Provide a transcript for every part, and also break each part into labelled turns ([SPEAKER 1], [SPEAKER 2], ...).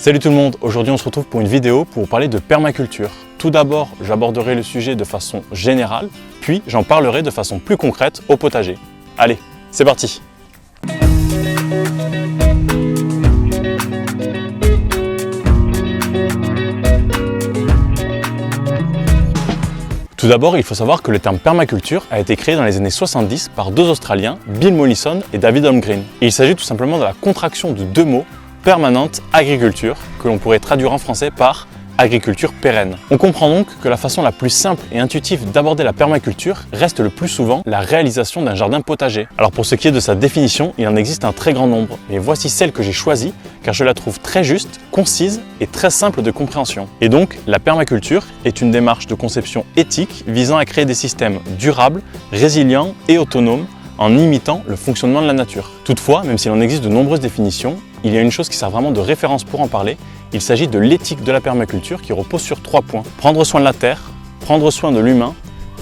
[SPEAKER 1] Salut tout le monde, aujourd'hui on se retrouve pour une vidéo pour vous parler de permaculture. Tout d'abord, j'aborderai le sujet de façon générale, puis j'en parlerai de façon plus concrète au potager. Allez, c'est parti! Tout d'abord, il faut savoir que le terme permaculture a été créé dans les années 70 par deux Australiens, Bill Mollison et David Holmgreen. Et il s'agit tout simplement de la contraction de deux mots, permanente agriculture, que l'on pourrait traduire en français par agriculture pérenne. On comprend donc que la façon la plus simple et intuitive d'aborder la permaculture reste le plus souvent la réalisation d'un jardin potager. Alors pour ce qui est de sa définition, il en existe un très grand nombre, mais voici celle que j'ai choisie car je la trouve très juste, concise et très simple de compréhension. Et donc, la permaculture est une démarche de conception éthique visant à créer des systèmes durables, résilients et autonomes en imitant le fonctionnement de la nature. Toutefois, même s'il en existe de nombreuses définitions, il y a une chose qui sert vraiment de référence pour en parler. Il s'agit de l'éthique de la permaculture qui repose sur 3 points. Prendre soin de la terre, prendre soin de l'humain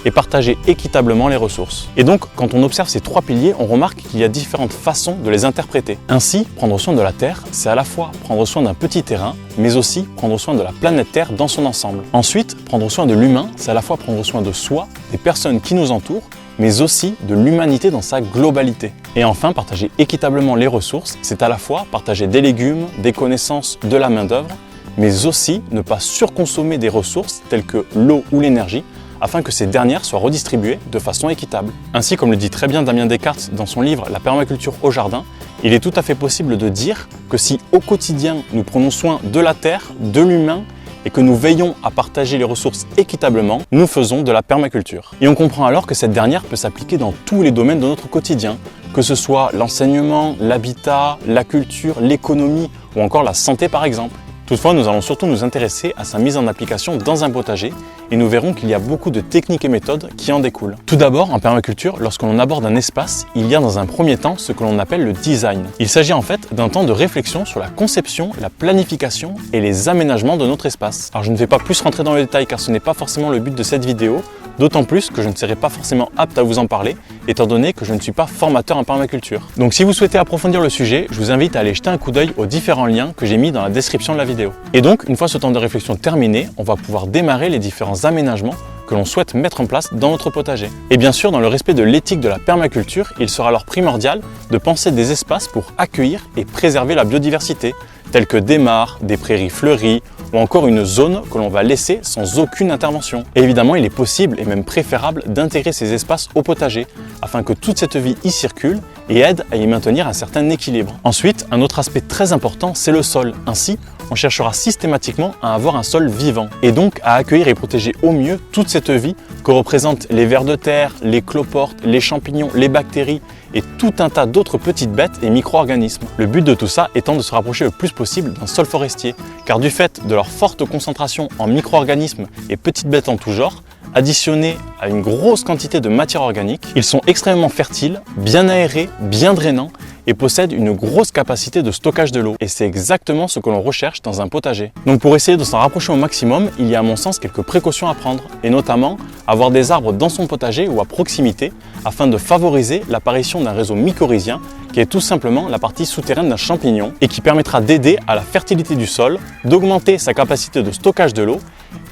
[SPEAKER 1] et partager équitablement les ressources. Et donc, quand on observe ces 3 piliers, on remarque qu'il y a différentes façons de les interpréter. Ainsi, prendre soin de la terre, c'est à la fois prendre soin d'un petit terrain, mais aussi prendre soin de la planète Terre dans son ensemble. Ensuite, prendre soin de l'humain, c'est à la fois prendre soin de soi, des personnes qui nous entourent, mais aussi de l'humanité dans sa globalité. Et enfin, partager équitablement les ressources, c'est à la fois partager des légumes, des connaissances, de la main-d'œuvre, mais aussi ne pas surconsommer des ressources telles que l'eau ou l'énergie, afin que ces dernières soient redistribuées de façon équitable. Ainsi, comme le dit très bien Damien Descartes dans son livre La permaculture au jardin, il est tout à fait possible de dire que si au quotidien nous prenons soin de la terre, de l'humain, et que nous veillons à partager les ressources équitablement, nous faisons de la permaculture. Et on comprend alors que cette dernière peut s'appliquer dans tous les domaines de notre quotidien, que ce soit l'enseignement, l'habitat, la culture, l'économie ou encore la santé par exemple. Toutefois, nous allons surtout nous intéresser à sa mise en application dans un potager et nous verrons qu'il y a beaucoup de techniques et méthodes qui en découlent. Tout d'abord, en permaculture, lorsque l'on aborde un espace, il y a dans un premier temps ce que l'on appelle le design. Il s'agit en fait d'un temps de réflexion sur la conception, la planification et les aménagements de notre espace. Alors je ne vais pas plus rentrer dans le détail car ce n'est pas forcément le but de cette vidéo, d'autant plus que je ne serai pas forcément apte à vous en parler, étant donné que je ne suis pas formateur en permaculture. Donc si vous souhaitez approfondir le sujet, je vous invite à aller jeter un coup d'œil aux différents liens que j'ai mis dans la description de la vidéo. Et donc, une fois ce temps de réflexion terminé, on va pouvoir démarrer les différents aménagements que l'on souhaite mettre en place dans notre potager. Et bien sûr, dans le respect de l'éthique de la permaculture, il sera alors primordial de penser des espaces pour accueillir et préserver la biodiversité, tels que des mares, des prairies fleuries, ou encore une zone que l'on va laisser sans aucune intervention. Et évidemment, il est possible et même préférable d'intégrer ces espaces au potager, afin que toute cette vie y circule et aide à y maintenir un certain équilibre. Ensuite, un autre aspect très important, c'est le sol. Ainsi, on cherchera systématiquement à avoir un sol vivant, et donc à accueillir et protéger au mieux toute cette vie que représentent les vers de terre, les cloportes, les champignons, les bactéries, et tout un tas d'autres petites bêtes et micro-organismes. Le but de tout ça étant de se rapprocher le plus possible d'un sol forestier, car du fait de leur forte concentration en micro-organismes et petites bêtes en tout genre, additionnés à une grosse quantité de matière organique, ils sont extrêmement fertiles, bien aérés, bien drainants et possèdent une grosse capacité de stockage de l'eau. Et c'est exactement ce que l'on recherche dans un potager. Donc pour essayer de s'en rapprocher au maximum, il y a à mon sens quelques précautions à prendre, et notamment avoir des arbres dans son potager ou à proximité afin de favoriser l'apparition d'un réseau mycorhizien qui est tout simplement la partie souterraine d'un champignon et qui permettra d'aider à la fertilité du sol, d'augmenter sa capacité de stockage de l'eau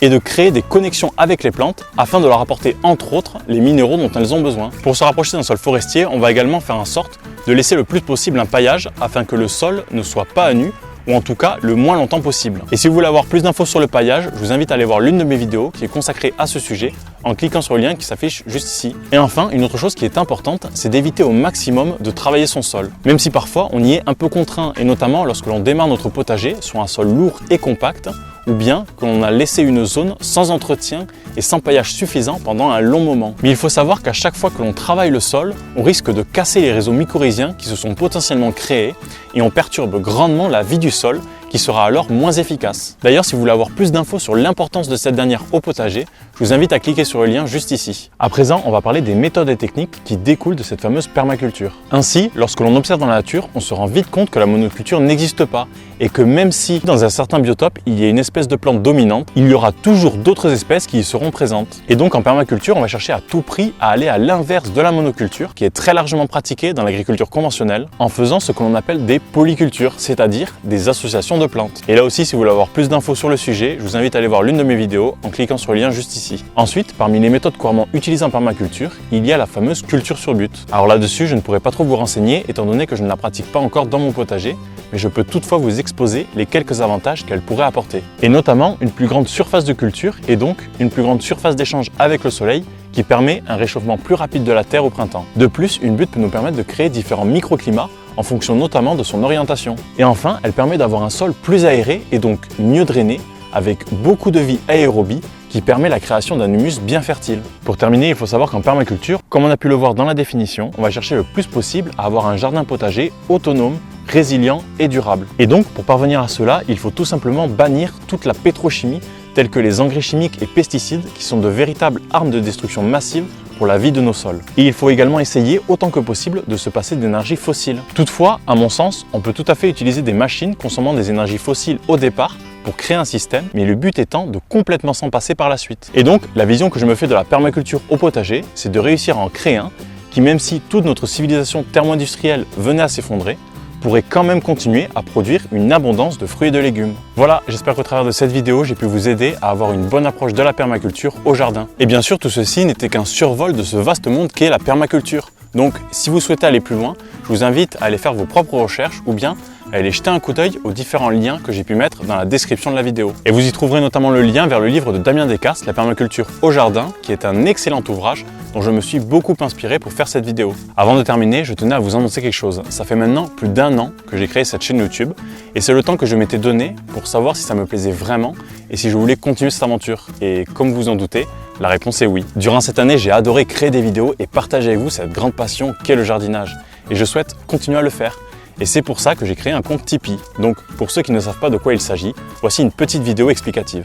[SPEAKER 1] et de créer des connexions avec les plantes afin de leur apporter entre autres les minéraux dont elles ont besoin. Pour se rapprocher d'un sol forestier, on va également faire en sorte de laisser le plus possible un paillage afin que le sol ne soit pas à nu, ou en tout cas le moins longtemps possible. Et si vous voulez avoir plus d'infos sur le paillage, je vous invite à aller voir l'une de mes vidéos qui est consacrée à ce sujet en cliquant sur le lien qui s'affiche juste ici. Et enfin, une autre chose qui est importante, c'est d'éviter au maximum de travailler son sol. Même si parfois on y est un peu contraint, et notamment lorsque l'on démarre notre potager sur un sol lourd et compact, ou bien que l'on a laissé une zone sans entretien et sans paillage suffisant pendant un long moment. Mais il faut savoir qu'à chaque fois que l'on travaille le sol, on risque de casser les réseaux mycorhiziens qui se sont potentiellement créés et on perturbe grandement la vie du sol qui sera alors moins efficace. D'ailleurs, si vous voulez avoir plus d'infos sur l'importance de cette dernière au potager, je vous invite à cliquer sur le lien juste ici. À présent, on va parler des méthodes et techniques qui découlent de cette fameuse permaculture. Ainsi, lorsque l'on observe dans la nature, on se rend vite compte que la monoculture n'existe pas et que même si dans un certain biotope, il y a une espèce de plante dominante, il y aura toujours d'autres espèces qui y seront présentes. Et donc en permaculture, on va chercher à tout prix à aller à l'inverse de la monoculture, qui est très largement pratiquée dans l'agriculture conventionnelle, en faisant ce que l'on appelle des polycultures, c'est-à-dire des associations de plantes. Et là aussi, si vous voulez avoir plus d'infos sur le sujet, je vous invite à aller voir l'une de mes vidéos en cliquant sur le lien juste ici. Ensuite, parmi les méthodes couramment utilisées en permaculture, il y a la fameuse culture sur but. Alors là-dessus, je ne pourrai pas trop vous renseigner étant donné que je ne la pratique pas encore dans mon potager, mais je peux toutefois vous exposer les quelques avantages qu'elle pourrait apporter. Et notamment une plus grande surface de culture et donc une plus grande surface d'échange avec le soleil qui permet un réchauffement plus rapide de la terre au printemps. De plus, une butte peut nous permettre de créer différents microclimats en fonction notamment de son orientation. Et enfin, elle permet d'avoir un sol plus aéré et donc mieux drainé avec beaucoup de vie aérobie qui permet la création d'un humus bien fertile. Pour terminer, il faut savoir qu'en permaculture, comme on a pu le voir dans la définition, on va chercher le plus possible à avoir un jardin potager autonome, résilient et durable. Et donc, pour parvenir à cela, il faut tout simplement bannir toute la pétrochimie tels que les engrais chimiques et pesticides qui sont de véritables armes de destruction massive pour la vie de nos sols. Et il faut également essayer autant que possible de se passer d'énergie fossile. Toutefois, à mon sens, on peut tout à fait utiliser des machines consommant des énergies fossiles au départ pour créer un système, mais le but étant de complètement s'en passer par la suite. Et donc, la vision que je me fais de la permaculture au potager, c'est de réussir à en créer un qui, même si toute notre civilisation thermo-industrielle venait à s'effondrer, pourrait quand même continuer à produire une abondance de fruits et de légumes. Voilà, j'espère qu'au travers de cette vidéo, j'ai pu vous aider à avoir une bonne approche de la permaculture au jardin. Et bien sûr, tout ceci n'était qu'un survol de ce vaste monde qu'est la permaculture. Donc, si vous souhaitez aller plus loin, je vous invite à aller faire vos propres recherches ou bien à aller jeter un coup d'œil aux différents liens que j'ai pu mettre dans la description de la vidéo. Et vous y trouverez notamment le lien vers le livre de Damien Descartes, La permaculture au jardin, qui est un excellent ouvrage dont je me suis beaucoup inspiré pour faire cette vidéo. Avant de terminer, je tenais à vous annoncer quelque chose. Ça fait maintenant plus d'1 an que j'ai créé cette chaîne YouTube et c'est le temps que je m'étais donné pour savoir si ça me plaisait vraiment et si je voulais continuer cette aventure. Et comme vous en doutez, la réponse est oui. Durant cette année, j'ai adoré créer des vidéos et partager avec vous cette grande passion qu'est le jardinage. Et je souhaite continuer à le faire. Et c'est pour ça que j'ai créé un compte Tipeee. Donc, pour ceux qui ne savent pas de quoi il s'agit, voici une petite vidéo explicative.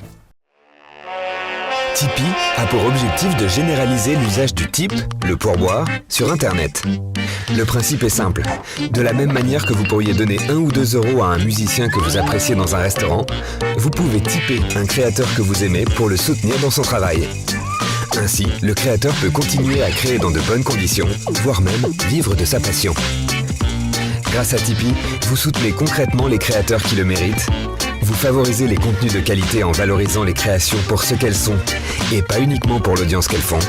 [SPEAKER 2] Tipeee a pour objectif de généraliser l'usage du tip, le pourboire, sur Internet. Le principe est simple. De la même manière que vous pourriez donner 1 ou 2 € à un musicien que vous appréciez dans un restaurant, vous pouvez tiper un créateur que vous aimez pour le soutenir dans son travail. Ainsi, le créateur peut continuer à créer dans de bonnes conditions, voire même vivre de sa passion. Grâce à Tipeee, vous soutenez concrètement les créateurs qui le méritent. Vous favorisez les contenus de qualité en valorisant les créations pour ce qu'elles sont, et pas uniquement pour l'audience qu'elles font.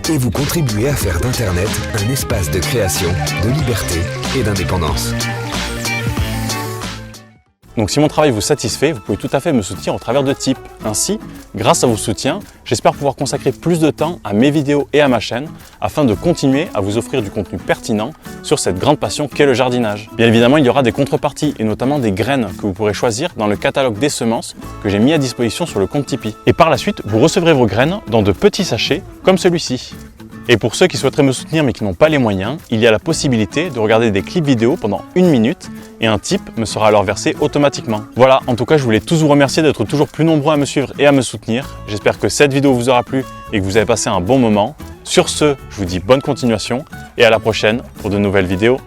[SPEAKER 2] Et vous contribuez à faire d'Internet un espace de création, de liberté et d'indépendance.
[SPEAKER 1] Donc si mon travail vous satisfait, vous pouvez tout à fait me soutenir au travers de Tipeee. Ainsi, grâce à vos soutiens, j'espère pouvoir consacrer plus de temps à mes vidéos et à ma chaîne afin de continuer à vous offrir du contenu pertinent sur cette grande passion qu'est le jardinage. Bien évidemment, il y aura des contreparties et notamment des graines que vous pourrez choisir dans le catalogue des semences que j'ai mis à disposition sur le compte Tipeee. Et par la suite, vous recevrez vos graines dans de petits sachets comme celui-ci. Et pour ceux qui souhaiteraient me soutenir mais qui n'ont pas les moyens, il y a la possibilité de regarder des clips vidéo pendant 1 minute et un tip me sera alors versé automatiquement. Voilà, en tout cas, je voulais tous vous remercier d'être toujours plus nombreux à me suivre et à me soutenir. J'espère que cette vidéo vous aura plu et que vous avez passé un bon moment. Sur ce, je vous dis bonne continuation et à la prochaine pour de nouvelles vidéos.